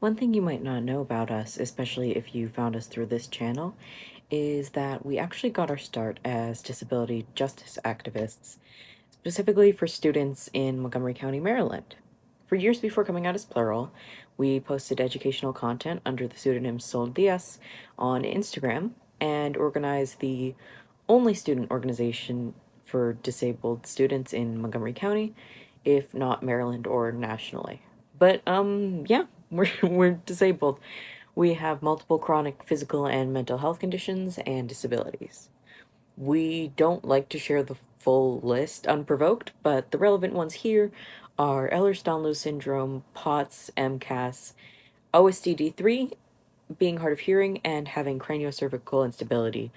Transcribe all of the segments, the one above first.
One thing you might not know about us, especially if you found us through this channel, is that we actually got our start as disability justice activists, specifically for students in Montgomery County, Maryland. For years before coming out as Plural, we posted educational content under the pseudonym Sol Diaz on Instagram and organized the only student organization for disabled students in Montgomery County, if not Maryland or nationally. But yeah, we're disabled. We have multiple chronic physical and mental health conditions and disabilities. We don't like to share the full list unprovoked, but the relevant ones here are Ehlers-Danlos syndrome, POTS, MCAS, OSDD3, being hard of hearing, and having craniocervical instability,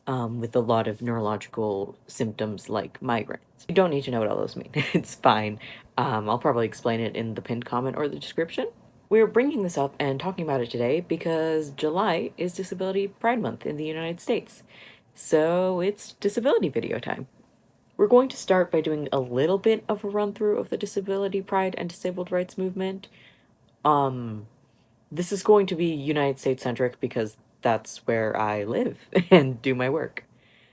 with a lot of neurological symptoms like migraines. You don't need to know what all those mean. It's fine. I'll probably explain it in the pinned comment or the description. We're bringing this up and talking about it today because July is Disability Pride Month in the United States. So it's disability video time. We're going to start by doing a little bit of a run through of the disability pride and disabled rights movement. This is going to be United States centric because that's where I live and do my work.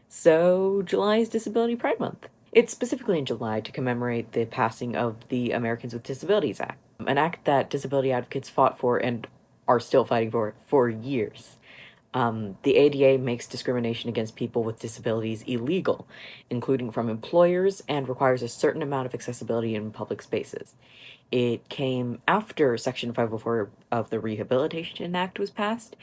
So, July is Disability Pride Month. It's specifically in July to commemorate the passing of the Americans with Disabilities Act, an act that disability advocates fought for and are still fighting for years. The ADA makes discrimination against people with disabilities illegal, including from employers, and requires a certain amount of accessibility in public spaces. It came after Section 504 of the Rehabilitation Act was passed,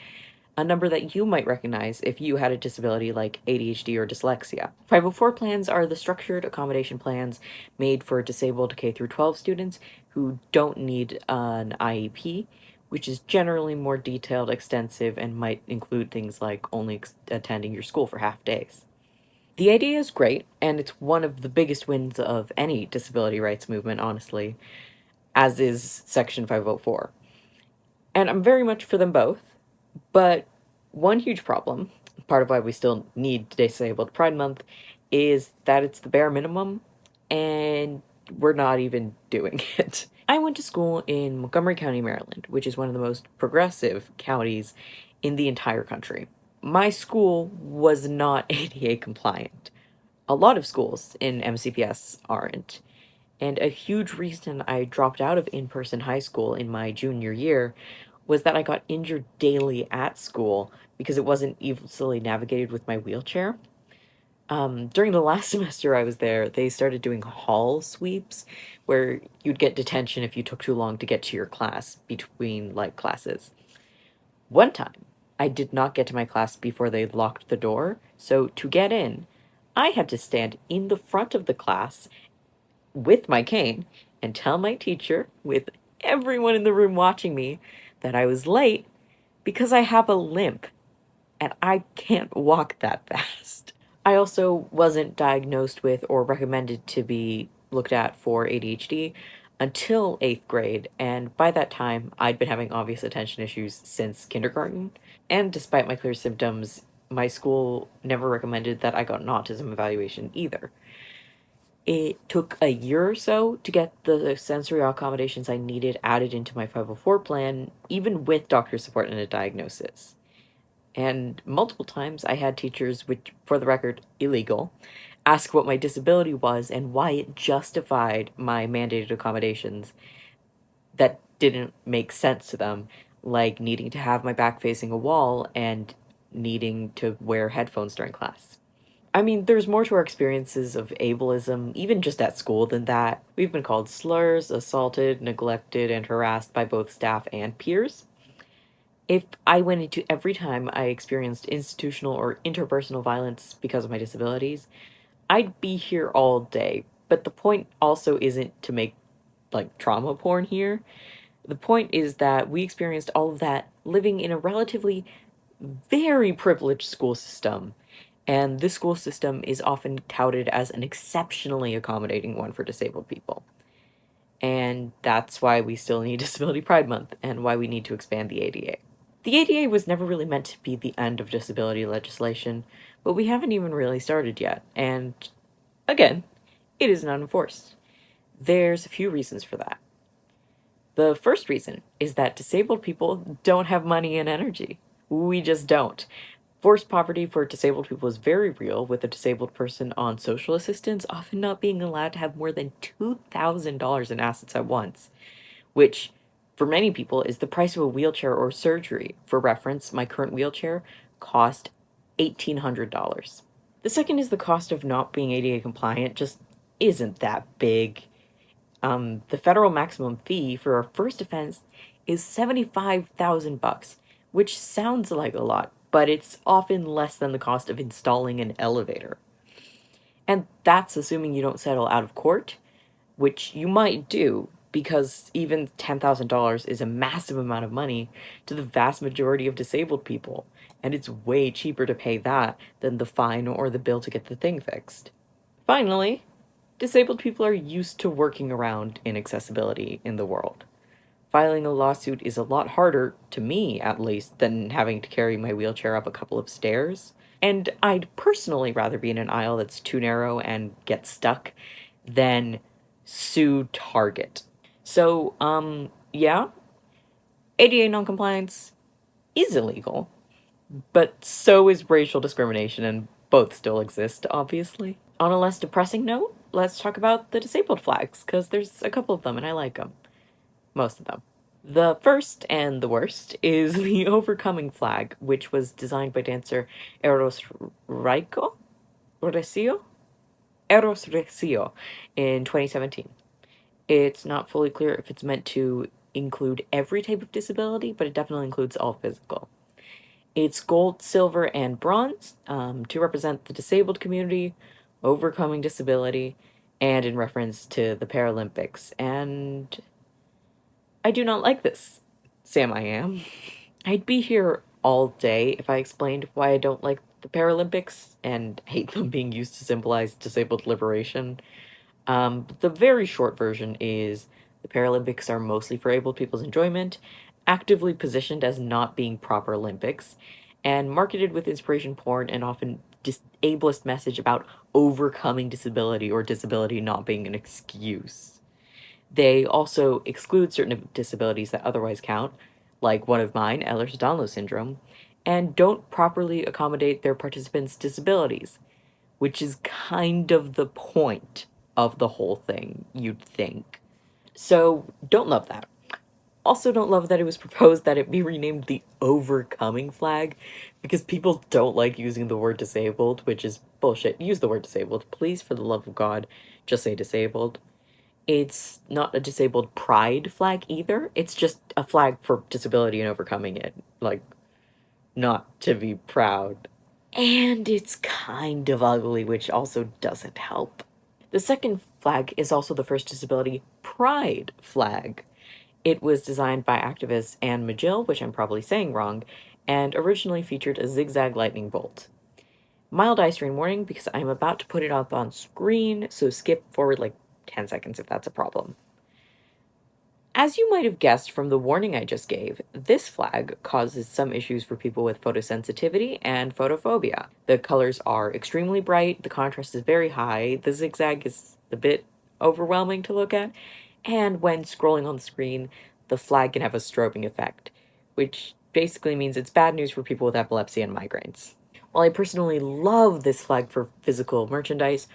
a number that you might recognize if you had a disability like ADHD or dyslexia. 504 plans are the structured accommodation plans made for disabled K through 12 students who don't need an IEP, which is generally more detailed, extensive, and might include things like only attending your school for half days. The idea is great, and it's one of the biggest wins of any disability rights movement, honestly, as is Section 504. And I'm very much for them both, but one huge problem, part of why we still need Disabled Pride Month, is that it's the bare minimum, and we're not even doing it. I went to school in Montgomery County, Maryland, which is one of the most progressive counties in the entire country. My school was not ADA compliant. A lot of schools in MCPS aren't. And a huge reason I dropped out of in-person high school in my junior year was that I got injured daily at school because it wasn't easily navigated with my wheelchair. During the last semester I was there, they started doing hall sweeps where you'd get detention if you took too long to get to your class between like classes. One time, I did not get to my class before they locked the door, so to get in, I had to stand in the front of the class with my cane and tell my teacher, with everyone in the room watching me, that I was late because I have a limp and I can't walk that fast. I also wasn't diagnosed with or recommended to be looked at for ADHD until 8th grade, and by that time, I'd been having obvious attention issues since kindergarten. And despite my clear symptoms, my school never recommended that I got an autism evaluation either. It took a year or so to get the sensory accommodations I needed added into my 504 plan, even with doctor support and a diagnosis. And multiple times I had teachers, which, for the record, illegal, ask what my disability was and why it justified my mandated accommodations that didn't make sense to them, like needing to have my back facing a wall and needing to wear headphones during class. I mean, there's more to our experiences of ableism, even just at school, than that. We've been called slurs, assaulted, neglected, and harassed by both staff and peers. If I went into every time I experienced institutional or interpersonal violence because of my disabilities, I'd be here all day. But the point also isn't to make like trauma porn here. The point is that we experienced all of that living in a relatively very privileged school system. And this school system is often touted as an exceptionally accommodating one for disabled people. And that's why we still need Disability Pride Month and why we need to expand the ADA. The ADA was never really meant to be the end of disability legislation, but we haven't even really started yet. And again, it isn't unenforced. There's a few reasons for that. The first reason is that disabled people don't have money and energy. We just don't. Forced poverty for disabled people is very real, with a disabled person on social assistance often not being allowed to have more than $2,000 in assets at once, which for many people is the price of a wheelchair or surgery. For reference, my current wheelchair cost $1,800. The second is the cost of not being ADA compliant just isn't that big. The federal maximum fee for a first offense is $75,000, which sounds like a lot, but it's often less than the cost of installing an elevator. And that's assuming you don't settle out of court, which you might do, because even $10,000 is a massive amount of money to the vast majority of disabled people, and it's way cheaper to pay that than the fine or the bill to get the thing fixed. Finally, disabled people are used to working around inaccessibility in the world. Filing a lawsuit is a lot harder, to me at least, than having to carry my wheelchair up a couple of stairs. And I'd personally rather be in an aisle that's too narrow and get stuck than sue Target. So, yeah, ADA noncompliance is illegal, but so is racial discrimination, and both still exist, obviously. On a less depressing note, let's talk about the disabled flags, because there's a couple of them and I like them. Most of them. The first and the worst is the Overcoming flag, which was designed by dancer Eros Recio? Recio? Eros Recio in 2017. It's not fully clear if it's meant to include every type of disability, but it definitely includes all physical. It's gold, silver, and bronze to represent the disabled community, overcoming disability, and in reference to the Paralympics. And I do not like this. Sam, I am. I'd be here all day if I explained why I don't like the Paralympics and hate them being used to symbolize disabled liberation. But the very short version is the Paralympics are mostly for able people's enjoyment, actively positioned as not being proper Olympics, and marketed with inspiration porn and often ableist message about overcoming disability or disability not being an excuse. They also exclude certain disabilities that otherwise count, like one of mine, Ehlers-Danlos syndrome, and don't properly accommodate their participants' disabilities, which is kind of the point of the whole thing, you'd think. So, don't love that. Also, don't love that it was proposed that it be renamed the Overcoming flag, because people don't like using the word disabled, which is bullshit. Use the word disabled. Please, for the love of God, just say disabled. It's not a disabled pride flag either. It's just a flag for disability and overcoming it. Like, not to be proud. And it's kind of ugly, which also doesn't help. The second flag is also the first disability pride flag. It was designed by activist Anne Magill, which I'm probably saying wrong, and originally featured a zigzag lightning bolt. Mild ice rain warning because I'm about to put it up on screen, so skip forward like 10 seconds if that's a problem. As you might have guessed from the warning I just gave, this flag causes some issues for people with photosensitivity and photophobia. The colors are extremely bright, the contrast is very high, the zigzag is a bit overwhelming to look at, and when scrolling on the screen, the flag can have a strobing effect, which basically means it's bad news for people with epilepsy and migraines. While I personally love this flag for physical merchandise,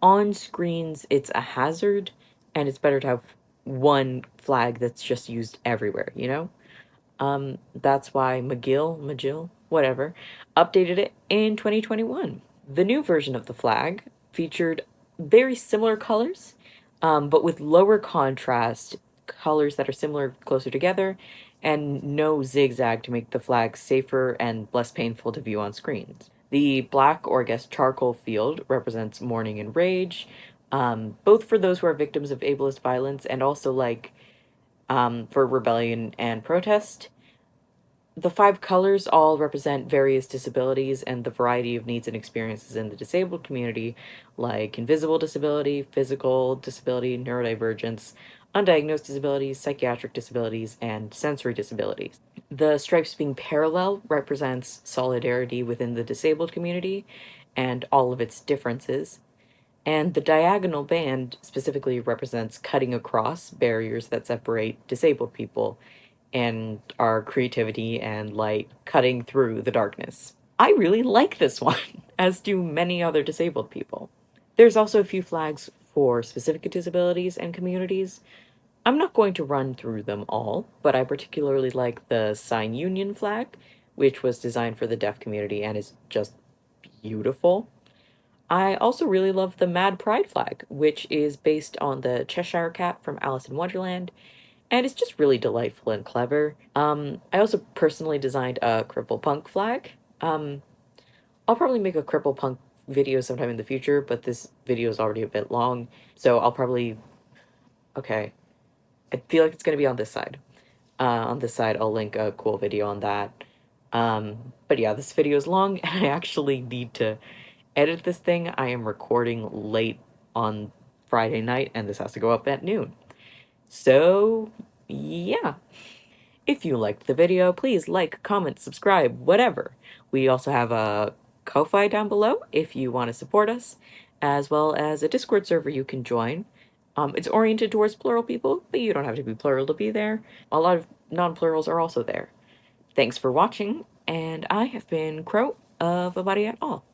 on screens it's a hazard, and it's better to have one flag that's just used everywhere, you know? That's why Magill, whatever, updated it in 2021. The new version of the flag featured very similar colors, but with lower contrast, colors that are similar closer together, and no zigzag to make the flag safer and less painful to view on screens. The black, or I guess charcoal field, represents mourning and rage, both for those who are victims of ableist violence and also for rebellion and protest. The five colors all represent various disabilities and the variety of needs and experiences in the disabled community, like invisible disability, physical disability, neurodivergence, undiagnosed disabilities, psychiatric disabilities, and sensory disabilities. The stripes being parallel represents solidarity within the disabled community and all of its differences. And the diagonal band specifically represents cutting across barriers that separate disabled people and our creativity and light cutting through the darkness. I really like this one, as do many other disabled people. There's also a few flags for specific disabilities and communities. I'm not going to run through them all, but I particularly like the Sign Union flag, which was designed for the deaf community and is just beautiful. I also really love the Mad Pride flag, which is based on the Cheshire Cat from Alice in Wonderland, and it's just really delightful and clever. I also personally designed a Cripple Punk flag. I'll probably make a Cripple Punk video sometime in the future, but this video is already a bit long, so I'll probably... Okay, I feel like it's going to be on this side. On this side, I'll link a cool video on that. But yeah, this video is long, and I actually need to edit this thing. I am recording late on Friday night, and this has to go up at noon. So, yeah. If you liked the video, please like, comment, subscribe, whatever. We also have a Ko-Fi down below if you want to support us, as well as a Discord server you can join. It's oriented towards plural people, but you don't have to be plural to be there. A lot of non-plurals are also there. Thanks for watching, and I have been Crow of A Body at All.